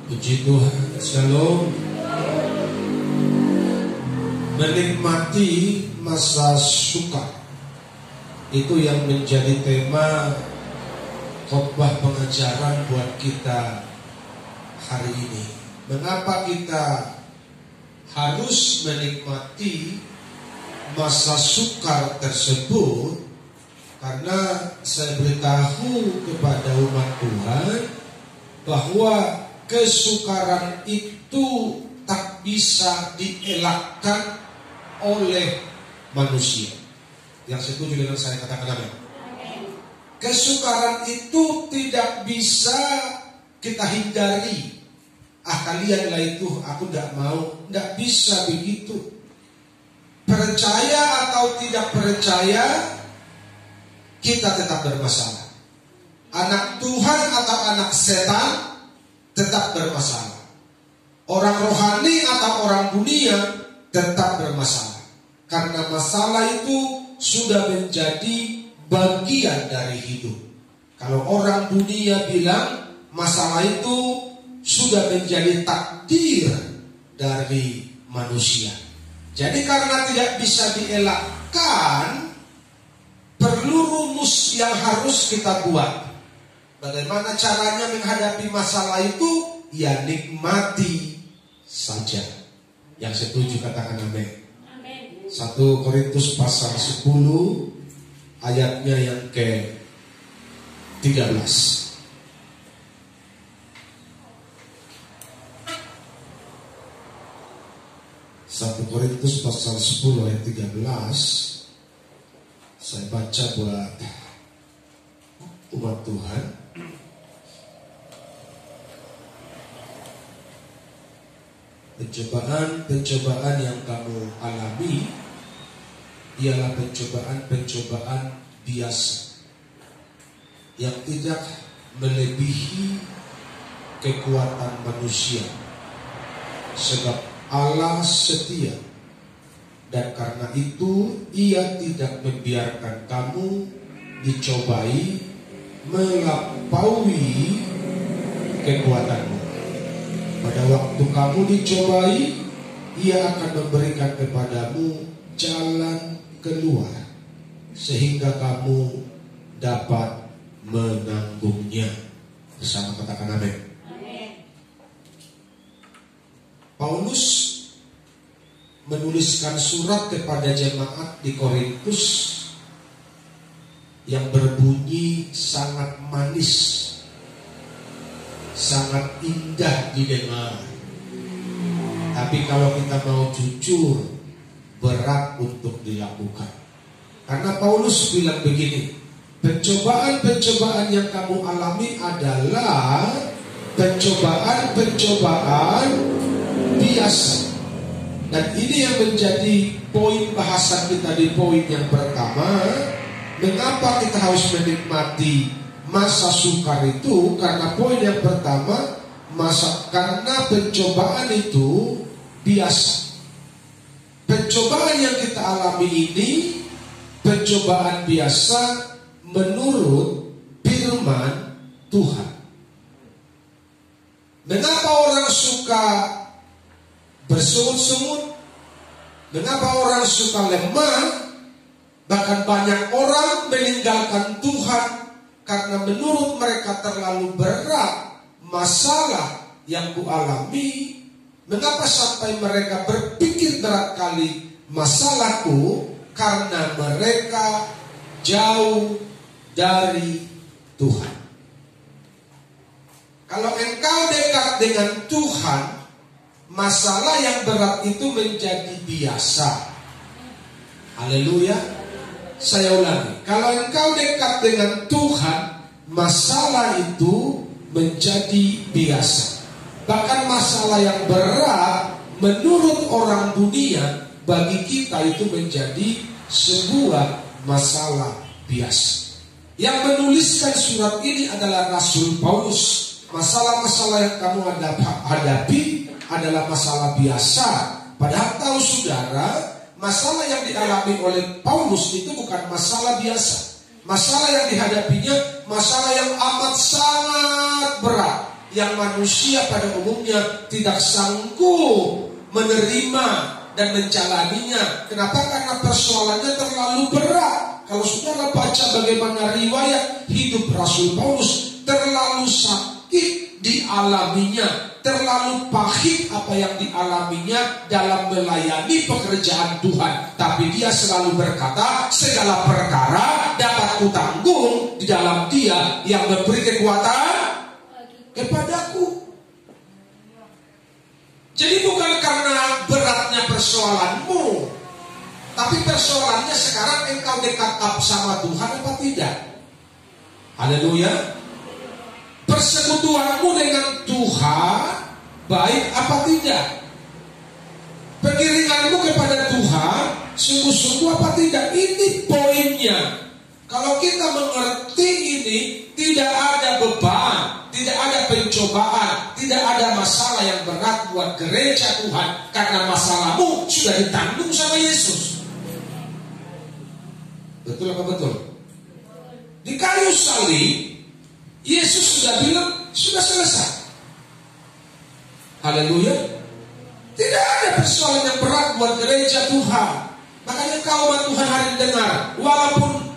Puji Tuhan, Shalom. Menikmati masa suka, itu yang menjadi tema khotbah pengajaran buat kita hari ini. Mengapa kita harus menikmati masa sukar tersebut? Karena saya beritahu kepada umat Tuhan bahwa kesukaran itu tak bisa dielakkan oleh manusia. Yang setuju dengan saya katakan amin. Kesukaran itu tidak bisa kita hindari. Kalianlah itu, aku tidak mau. Tidak bisa begitu. Percaya atau tidak percaya, kita tetap bermasalah. Anak Tuhan atau anak setan tetap bermasalah. Orang rohani atau orang dunia tetap bermasalah. Karena masalah itu sudah menjadi bagian dari hidup. Kalau orang dunia bilang masalah itu sudah menjadi takdir dari manusia. Jadi karena tidak bisa dielakkan, perlu rumus yang harus kita buat. Bagaimana caranya menghadapi masalah itu? Ya nikmati saja. Yang setuju katakan amin. 1 Korintus pasal 10 ayatnya yang ke-13. 1 Korintus pasal 10 ayat 13. Saya baca buat umat Tuhan. Pencobaan yang kamu alami ialah pencobaan biasa yang tidak melebihi kekuatan manusia. Sebab Allah setia, dan karena itu Ia tidak membiarkan kamu dicobai melampaui kekuatanmu. Pada waktu kamu dicobai, Ia akan memberikan kepadamu jalan keluar, sehingga kamu dapat menanggungnya. Bersama katakan amin. Paulus menuliskan surat kepada jemaat di Korintus yang berbunyi sangat manis, sangat indah didengar. Tapi kalau kita mau jujur, berat untuk dilakukan. Karena Paulus bilang begini, pencobaan-pencobaan yang kamu alami adalah pencobaan-pencobaan biasa. Dan ini yang menjadi poin bahasan kita di poin yang pertama. Mengapa kita harus menikmati masa sukar itu? Karena poin yang pertama, karena pencobaan itu biasa. Pencobaan yang kita alami ini pencobaan biasa menurut firman Tuhan. Mengapa orang suka bersungut-sungut? Mengapa orang suka lemah? Bahkan banyak orang meninggalkan Tuhan karena menurut mereka terlalu berat masalah yang kualami. Mengapa sampai mereka berpikir berat kali masalahku? Karena mereka jauh dari Tuhan. Kalau engkau dekat dengan Tuhan, masalah yang berat itu menjadi biasa. Haleluya. Saya ulangi, kalau engkau dekat dengan Tuhan, masalah itu menjadi biasa. Bahkan masalah yang berat menurut orang dunia, bagi kita itu menjadi sebuah masalah biasa. Yang menuliskan surat ini adalah Rasul Paulus. Masalah-masalah yang kamu hadapi adalah masalah biasa. Padahal tahu saudara, masalah yang dialami oleh Paulus itu bukan masalah biasa. Masalah yang dihadapinya masalah yang amat sangat berat. yang manusia pada umumnya tidak sanggup menerima dan menjalaninya. Kenapa? Karena persoalannya terlalu berat. Kalau saudara baca bagaimana riwayat hidup Rasul Paulus, terlalu sakit dialaminya, terlalu pahit apa yang dialaminya dalam melayani pekerjaan Tuhan. Tapi dia selalu berkata, segala perkara dapat kutanggung di dalam Dia yang memberi kekuatan kepadaku. Jadi bukan karena beratnya persoalanmu, tapi persoalannya sekarang engkau dekat sama Tuhan apa tidak? Haleluya. Persekutuanmu dengan Tuhan baik apa tidak? Pengiringanmu kepada Tuhan sungguh-sungguh apa tidak? Ini poinnya. Kalau kita mengerti ini, tidak ada beban, tidak ada pencobaan, tidak ada masalah yang berat buat gereja Tuhan, karena masalahmu sudah ditanggung sama Yesus. Betul apa betul? Di kayu salib Yesus sudah bilang sudah selesai. Haleluya. Tidak ada persoalan yang berat buat gereja Tuhan. Makanya kaum Tuhan hari ini dengar, walaupun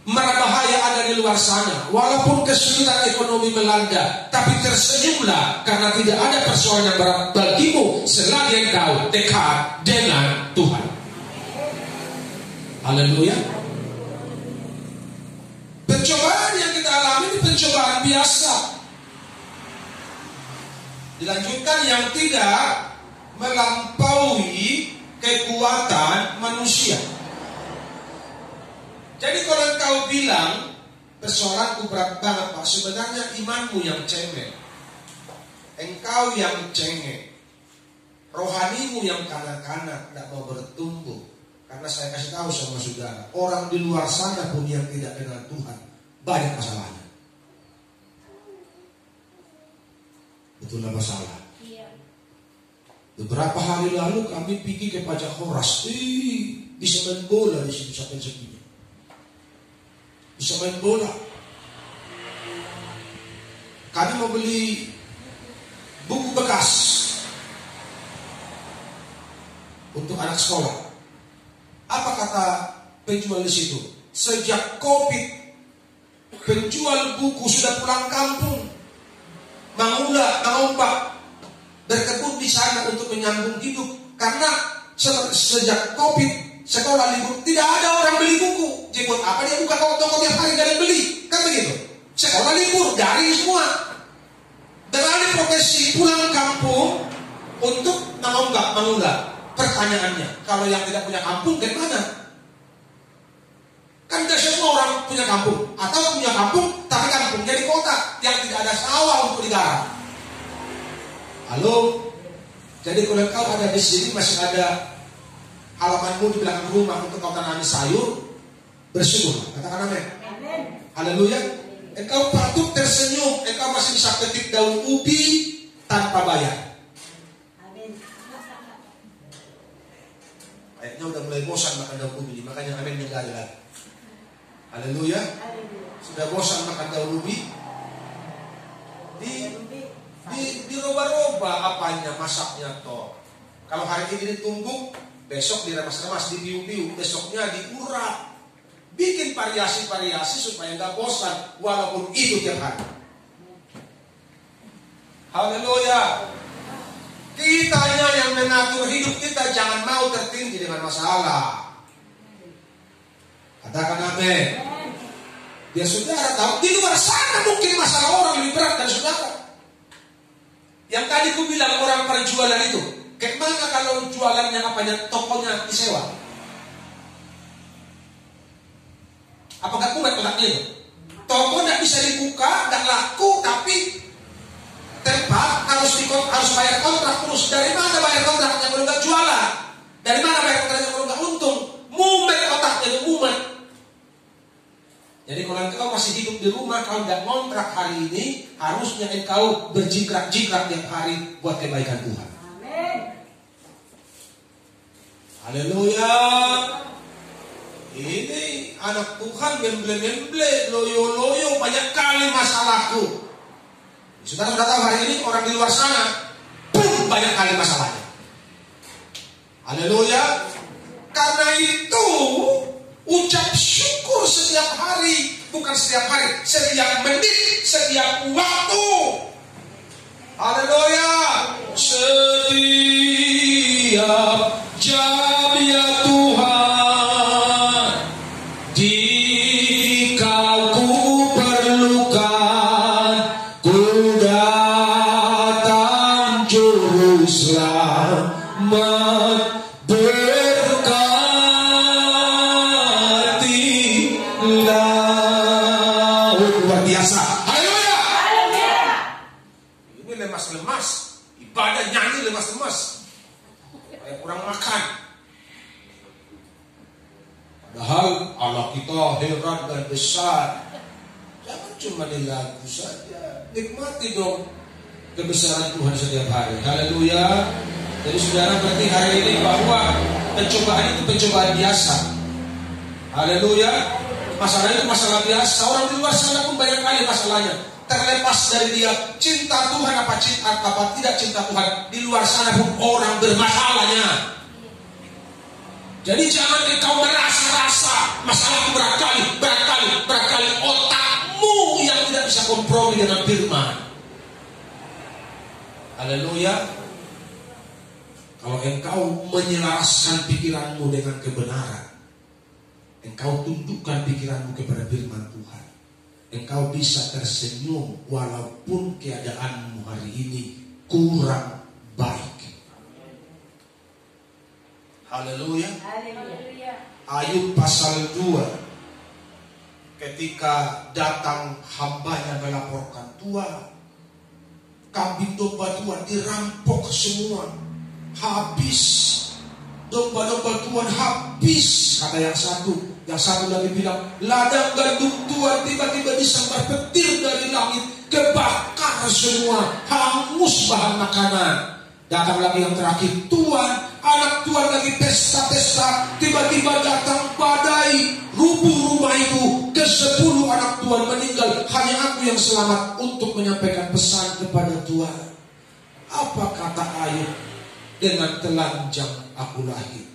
mara bahaya ada di luar sana, walaupun kesulitan ekonomi melanda, tapi tersenyumlah karena tidak ada persoalan yang berat bagimu selagi engkau dekat dengan Tuhan. Haleluya. Pencobaan yang kita alami ini pencobaan biasa. Dilanjutkan yang tidak melampaui kekuatan manusia. Jadi kalau engkau bilang persoalanku berat banget Pak, sebenarnya imanmu yang cengeng, engkau yang cengeng, rohanimu yang kanak-kanak, tidak mau bertumbuh. Karena saya kasih tahu sama saudara, orang di luar sana pun yang tidak kenal Tuhan banyak masalahnya. Betul apa salah? Iya. Beberapa hari lalu kami pergi ke Pajak Horas, bisa main bola di sini sampai segini. Bisa main bola. Kami mau beli buku bekas untuk anak sekolah. Apa kata penjual di situ? Sejak COVID, penjual buku sudah pulang kampung, mengulah, mengombak, berkebun di sana untuk menyambung hidup. Karena sejak COVID, sekolah libur, tidak ada orang beli buku. Jadi buat apa dia buka toko tiap hari, gak ada beli? Kan begitu. Sekolah libur, daring semua. Beralih profesi pulang kampung untuk mengombak, mengulah. Pertanyaannya, kalau yang tidak punya kampung, gimana? Kan tidak semua orang punya kampung, atau punya kampung tapi kampungnya di kota yang tidak ada sawah untuk digarap. Halo, jadi kalau kau ada di sini masih ada halamanmu di belakang rumah untuk kau tanami sayur, bersyukur. Katakan amin. Haleluya. Engkau patut tersenyum, engkau masih bisa petik daun ubi tanpa bayar. Kayaknya udah mulai bosan makan daun ubi, makanya amin juga ada lagi. Haleluya. Sudah bosan makan daun ubi? Di roba-roba apanya, masaknya toh. Kalau hari ini ditumbuk, besok diremas-remas, dibiu-biu, besoknya diurap. Bikin variasi-variasi supaya nggak bosan, walaupun itu tiap hari. Haleluya. Kitanya yang mengatur hidup kita, jangan mau tertindih dengan masalah. Katakan amin. Biar saudara tahu, di luar sana mungkin masalah orang lebih berat dari saudara. Yang tadi ku bilang orang perjualan itu, Gimana kalau jualannya apanya, tokonya disewa? Apakah kuat otaknya itu? Toko tidak bisa dibuka, tidak laku, tapi tempat harus bayar kontrak terus. Dari mana bayar kontraknya kalau nggak jualan? Dari mana bayar kontraknya kalau nggak untung? Mumet otaknya itu mumet. Jadi kalau engkau masih hidup di rumah, kalau nggak kontrak hari ini, harusnya engkau berjikrak-jikrak tiap hari buat kebaikan Tuhan. Amin. Haleluya. Ini anak Tuhan memble-memble, loyo-loyo, banyak kali masalahku. Saudara sudah tahu hari ini orang di luar sana banyak kali masalahnya. Haleluya. Karena itu ucap syukur setiap hari, bukan setiap hari, setiap menit, setiap waktu. Haleluya. Setiap jam ya Tuhan, jika ku perlukan, ku datang juru selamat berkatilah. Luar biasa. Haleluya. Ini lemas-lemas, ibadah nyanyi lemas-lemas, kayak kurang makan. Padahal Allah kita hebat dan besar. Jangan cuma di lagu saja, nikmati dong kebesaran Tuhan setiap hari. Haleluya. Jadi saudara berarti hari ini bahwa pencobaan itu pencobaan biasa. Haleluya. Masalah itu masalah biasa. Orang di luar sana pun banyak kali masalahnya. Terlepas dari dia cinta Tuhan apa tidak cinta Tuhan, di luar sana pun orang bermasalahnya. Jadi jangan engkau merasa-rasa masalah itu berat-kali otakmu yang tidak bisa kompromi dengan firman. Haleluya. Kalau engkau menyelaraskan pikiranmu dengan kebenaran, engkau tundukkan pikiranmu kepada firman Tuhan, engkau bisa tersenyum walaupun keadaanmu hari ini kurang baik. Haleluya. Ayub pasal 2, ketika datang hambanya melaporkan, Tuhan, kambing domba Tuhan dirampok semua, habis. Domba-domba Tuhan habis, kata yang satu. Yang satu lagi bilang, ladang gandum Tuhan tiba-tiba disambar petir dari langit, kebakar semua, hangus bahan makanan. Datang lagi yang terakhir, Tuhan, anak Tuhan lagi pesta-pesta, tiba-tiba datang badai, rubuh rumah itu, ke-10 anak Tuhan meninggal, hanya aku yang selamat untuk menyampaikan pesan kepada Tuhan. Apa kata Ayub? Dengan telanjang aku lahir,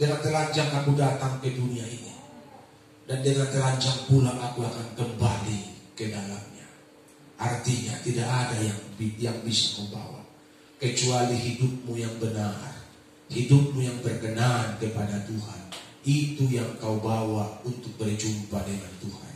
dengan telanjang aku datang ke dunia ini, dan dengan telanjang pula aku akan kembali ke dalamnya. Artinya tidak ada yang bisa membawa kecuali hidupmu yang benar, hidupmu yang berkenan kepada Tuhan. Itu yang kau bawa untuk berjumpa dengan Tuhan.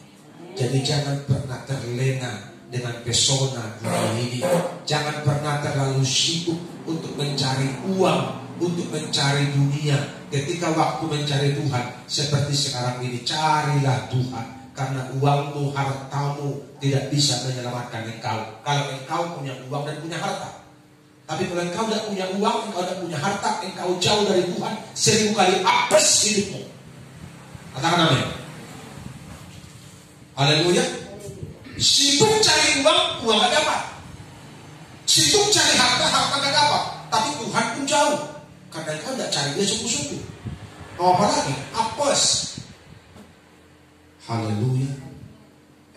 Jadi jangan pernah terlena dengan pesona dunia ini. Jangan pernah terlalu sibuk untuk mencari uang, untuk mencari dunia. Ketika waktu mencari Tuhan seperti sekarang ini, carilah Tuhan. Karena uangmu, hartamu tidak bisa menyelamatkan engkau. Kalau engkau punya uang dan punya harta. Tapi kalau engkau tidak punya uang, engkau tidak punya harta, engkau jauh dari Tuhan, 1000 kali apes hidupmu. Katakan amin. Haleluya. Sibuk cari uang gak dapat. Sibuk cari harta gak dapat. Tapi Tuhan pun jauh, karena engkau tidak cari dia sungguh-sungguh. Mau apa lagi? Apes. Haleluya.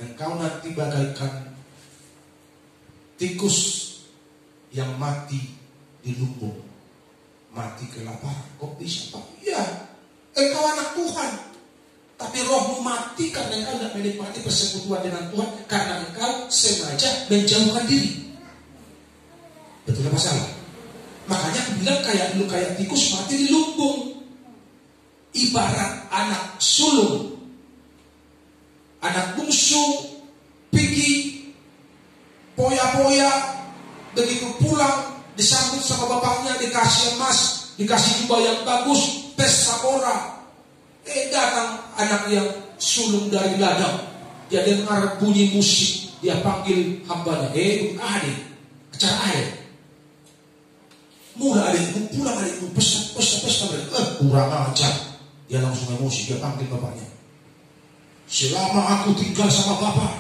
Engkau nanti bagaikan tikus yang mati di lumbung, mati kelaparan. Kok bisa Pak? Ya, engkau anak Tuhan, tapi rohmu mati karena engkau tidak menikmati persekutuan dengan Tuhan, karena engkau sengaja menjauhkan diri. Betul apa salah? Makanya aku bilang kayak tikus mati di lumbung. Ibarat anak sulung, anak bungsu, pergi poya-poya. Begitu pulang disambut sama bapaknya, dikasih emas, dikasih jubah yang bagus, pesta pora. Datang anak yang sulung dari ladang, dia dengar bunyi musik, dia panggil hambanya, adik, acara air. Mula adikmu, pulang adikmu, pesta. Kurang ajar. Dia langsung emosi, dia panggil bapaknya. Selama aku tinggal sama bapak,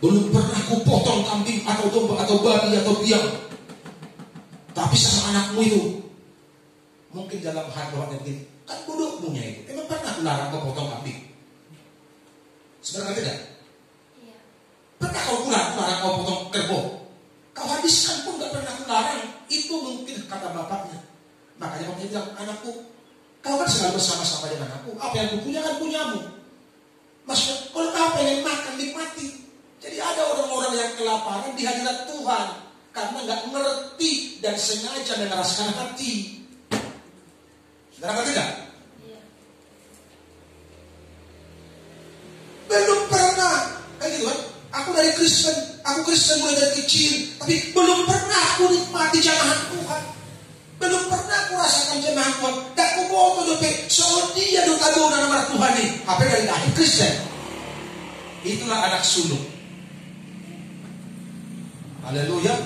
belum pernah ku potong kambing atau domba atau babi atau biang. Tapi sama anakmu itu, mungkin dalam hati bapaknya begini, kan bodohmunya itu, emang pernah aku larang kau potong kambing? Sebenarnya tidak. Pernah kau larang kau tinggal bersama-sama dengan aku. Apa yang kupunya kan punyamu. Maksudnya, kalau kau pengen makan, nikmati. Jadi ada orang-orang yang kelaparan di hadirat Tuhan karena nggak ngerti dan sengaja mengeraskan hati. Saudara ngerti nggak? Belum pernah, kayak gitu kan? Aku dari Kristen, aku Kristen mulai dari kecil, tapi belum pernah aku nikmati jamahan Tuhan. Belum pernah aku rasakan jamahan Tuhan. Dan aku mau ke soal dia doa nama Tuhan nih. Apa dari lahir Kristen? Itulah anak sulung. Haleluya.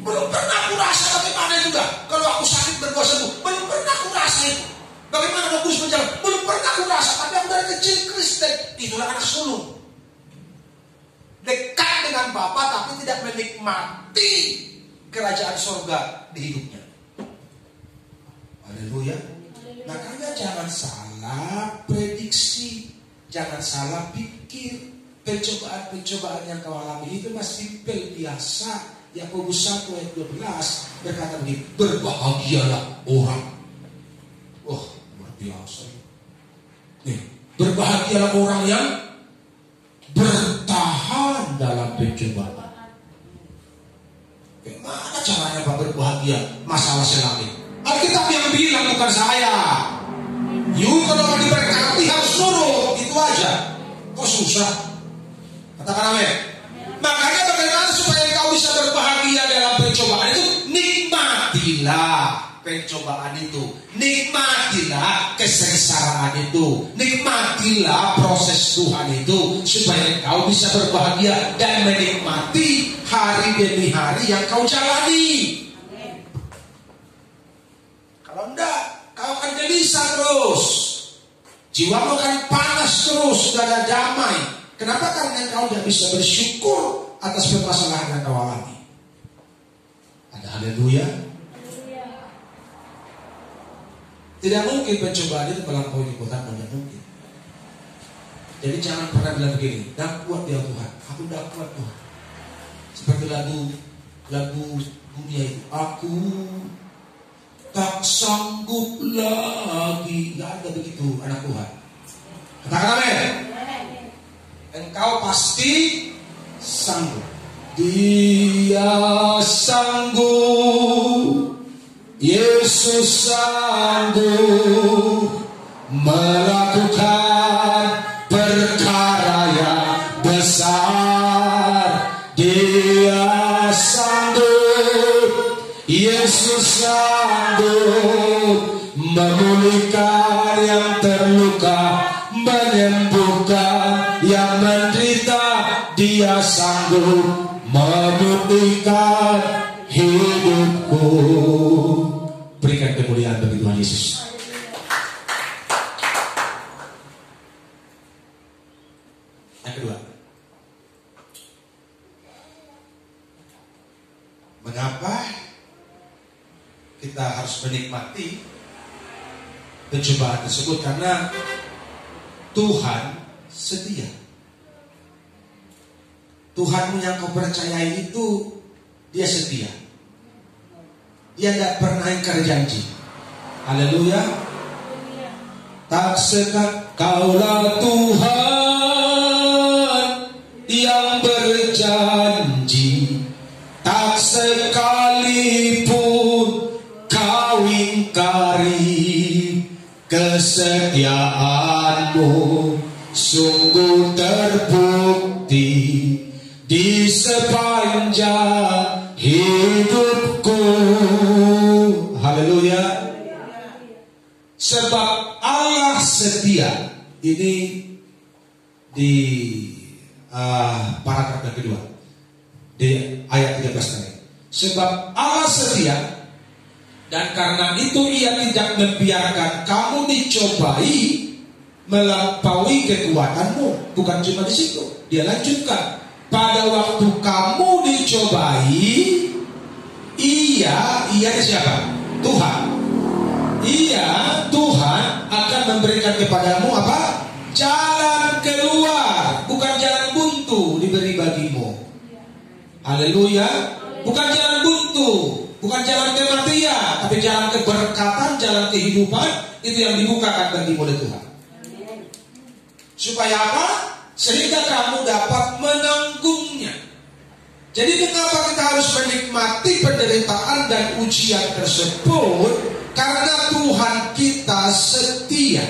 Belum pernah aku rasa bagaimana juga. Kalau aku sakit berbuat sembuh, belum pernah aku rasa itu. Bagaimana aku harus berjalan, belum pernah aku rasa. Tapi aku dari kecil Kristen. Itulah anak sulung. Dekat dengan Bapa tapi tidak menikmati kerajaan surga di hidupnya. Haleluya. Makanya jangan salah prediksi, jangan salah pikir. Pencobaan-pencobaan yang kau alami itu masih simpel biasa. Yakobus 1 ayat 12 berkata begini, berbahagialah orang. Oh, luar biasa. Nih, berbahagialah orang yang bertahan dalam pencobaan. Bagaimana caranya Pak berbahagia masalah selami? Alkitab yang bilang, bukan saya. You kalau mau diberkati harus nurut, itu aja. Kok susah? Katakan amin. Makanya bagaimana supaya kau bisa berbahagia dalam pencobaan itu? Nikmatilah pencobaan itu. Nikmatilah kesengsaraan itu. Nikmatilah proses Tuhan itu. Supaya kau bisa berbahagia dan menikmati hari demi hari yang kau jalani. Kalau enggak, kau akan gelisah terus. Jiwamu akan panas terus, tidak ada damai. Kenapa? Karena kau tidak bisa bersyukur atas permasalahan yang kau alami. Ada haleluya. Tidak mungkin pencobaan itu melampaui kekuatanmu, tidak mungkin. Jadi jangan pernah bilang begini, tidak kuat dia Tuhan, aku tidak kuat Tuhan. Seperti lagu dunia itu, aku tak sanggup lagi. Tidak ada begitu anak Tuhan. Katakan amin. Engkau pasti sanggup. Dia sanggup, Yesus sanggup melakukan perkara yang besar. Dia sanggup, Yesus sanggup memulihkan yang terluka, menyembuhkan yang menderita. Dia sanggup memulihkan hidupku. Berikan kemuliaan bagi Tuhan Yesus. Yang kedua, mengapa kita harus menikmati pencobaan tersebut? Karena Tuhan setia. Tuhanmu yang kau percayai itu, dia setia. Dia tidak pernah ingkar janji. Haleluya. Tak sekat kaulah Tuhan yang berjanji, tak sekalipun kau ingkari. Kesetiaanmu sungguh terbukti di sepanjang hidupku. Haleluya. Sebab Allah setia. Ini di paragraf yang kedua, di ayat 13 tadi. Sebab Allah setia, dan karena itu Ia tidak membiarkan kamu dicobai melampaui kekuatanmu. Bukan cuma di situ, Dia lanjutkan. Pada waktu kamu dicobai, Ia siapa? Tuhan. Tuhan akan memberikan kepadamu apa? Jalan keluar, bukan jalan buntu diberi bagimu. Haleluya. Bukan jalan buntu, Bukan jalan kematian, tapi jalan keberkatan, jalan kehidupan. Itu yang dibukakan bagimu oleh Tuhan. Supaya apa? Sehingga kamu dapat menanggungnya. Jadi mengapa kita harus menikmati penderitaan dan ujian tersebut? Karena Tuhan kita setia.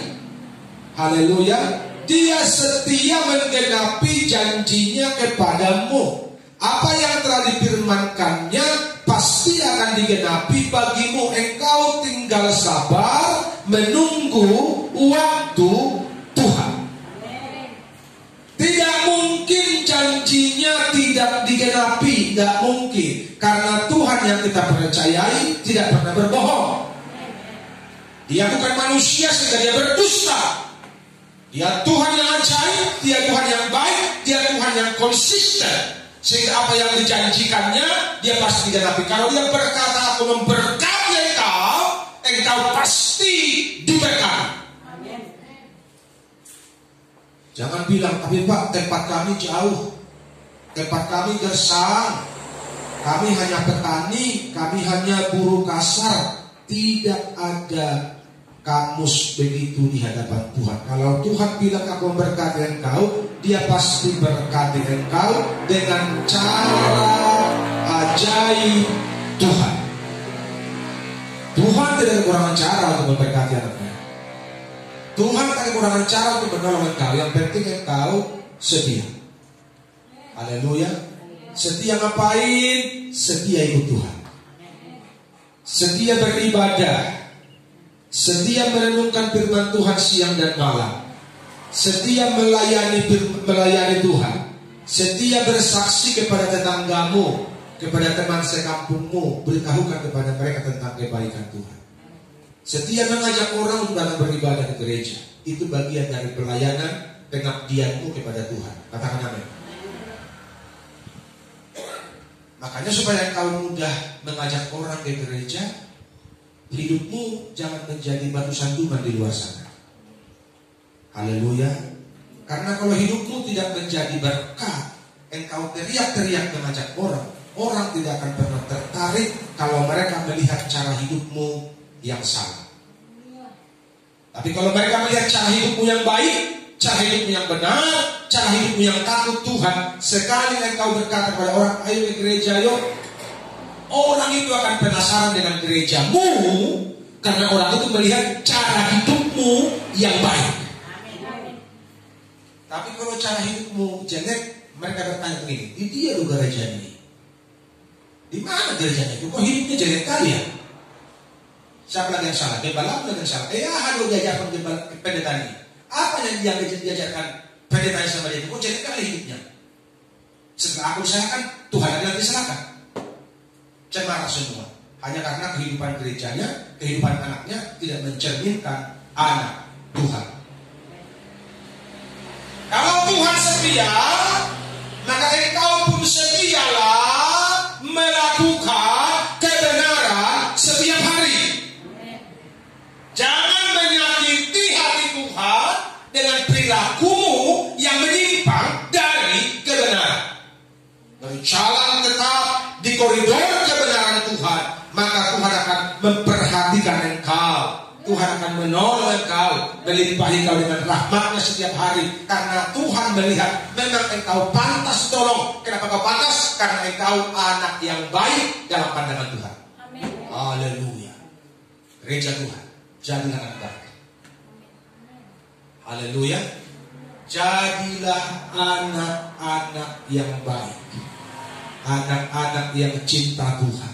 Haleluya. Dia setia menggenapi janjinya kepadamu. Apa yang telah difirmankannya pasti akan digenapi bagimu. Engkau tinggal sabar menunggu waktu Tuhan. Tidak mungkin janjinya tidak digenapi. Tidak mungkin. Karena Tuhan yang kita percayai tidak pernah berbohong. Dia bukan manusia sehingga dia berdusta. Dia Tuhan yang ajaib, dia Tuhan yang baik, dia Tuhan yang konsisten. Sehingga apa yang dijanjikannya, dia pasti digenapi. Kalau dia berkata, aku memberkati engkau, engkau pasti diberkati. Jangan bilang, tapi Pak, tempat kami jauh. Tempat kami gersang. Kami hanya petani, kami hanya buruh kasar. Tidak ada kamus begitu di hadapan Tuhan. Kalau Tuhan bilang aku memberkati engkau, dia pasti berkati engkau dengan cara ajaib Tuhan. Tuhan tidak kekurangan cara untuk memberkati anaknya. Tuhan tidak kekurangan cara untuk menolong engkau. Yang penting engkau setia. Haleluya. Setia ngapain? Setia ikut Tuhan. Setia beribadah. Setia merenungkan firman Tuhan siang dan malam. Setia melayani Tuhan. Setia bersaksi kepada tetanggamu, kepada teman sekampungmu, beritahukan kepada mereka tentang kebaikan Tuhan. Setia mengajak orang untuk datang beribadah ke gereja. Itu bagian dari pelayanan pengabdianmu kepada Tuhan. Katakan amin. Makanya supaya engkau mudah mengajak orang ke gereja, hidupmu jangan menjadi batu sandungan di luar sana. Haleluya. Karena kalau hidupmu tidak menjadi berkat, engkau teriak-teriak mengajak orang, orang tidak akan pernah tertarik kalau mereka melihat cara hidupmu yang salah. Tapi kalau mereka melihat cara hidupmu yang baik, cara hidupmu yang benar, cara hidupmu yang takut Tuhan, sekali engkau berkata kepada orang, ayo ke gereja yuk, orang itu akan penasaran dengan gerejamu. Karena orang itu melihat cara hidupmu yang baik. Tapi kalau cara hidupmu jelek, mereka bertanya begini, di dia lu gereja ini, di mana gerejanya itu? Kok hidupnya jelek kali ya? Siapa lagi yang salah? Gembala lagi yang salah. Lu diajarkan pendeta ini. Apa yang dia diajarkan pendeta sama dia itu? Kok jelek kali hidupnya? Setelah aku disalahkan, Tuhan adalah disalahkan. Cemara semua. Hanya karena kehidupan gerejanya, kehidupan anaknya tidak mencerminkan anak Tuhan. Kalau Tuhan setia, maka engkau pun setialah melakukan kebenaran setiap hari. Jangan menyakiti hati Tuhan dengan perilakumu yang menyimpang dari kebenaran. Berjalan tetap di koridor kebenaran Tuhan, maka Tuhan akan memperhatikan engkau. Tuhan akan menolong engkau, melimpahi engkau dengan rahmatnya setiap hari. Karena Tuhan melihat memang engkau pantas tolong. Kenapa kau pantas? Karena engkau anak yang baik dalam pandangan Tuhan. Amin. Haleluya. Gereja Tuhan, jadilah anak baik. Haleluya. Jadilah anak-anak yang baik. Anak-anak yang cinta Tuhan.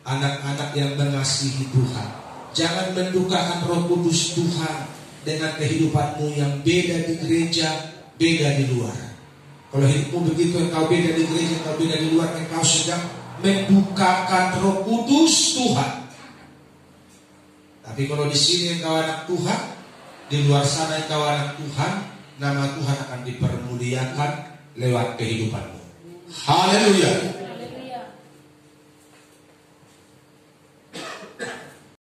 Anak-anak yang mengasihi Tuhan. Jangan mendukakan Roh Kudus Tuhan dengan kehidupanmu yang beda di gereja, beda di luar. Kalau hidupmu begitu, engkau beda di gereja, engkau beda di luar, engkau sedang mendukakan Roh Kudus Tuhan. Tapi kalau di sini engkau anak Tuhan, di luar sana engkau anak Tuhan, nama Tuhan akan dipermuliakan lewat kehidupanmu. Haleluya.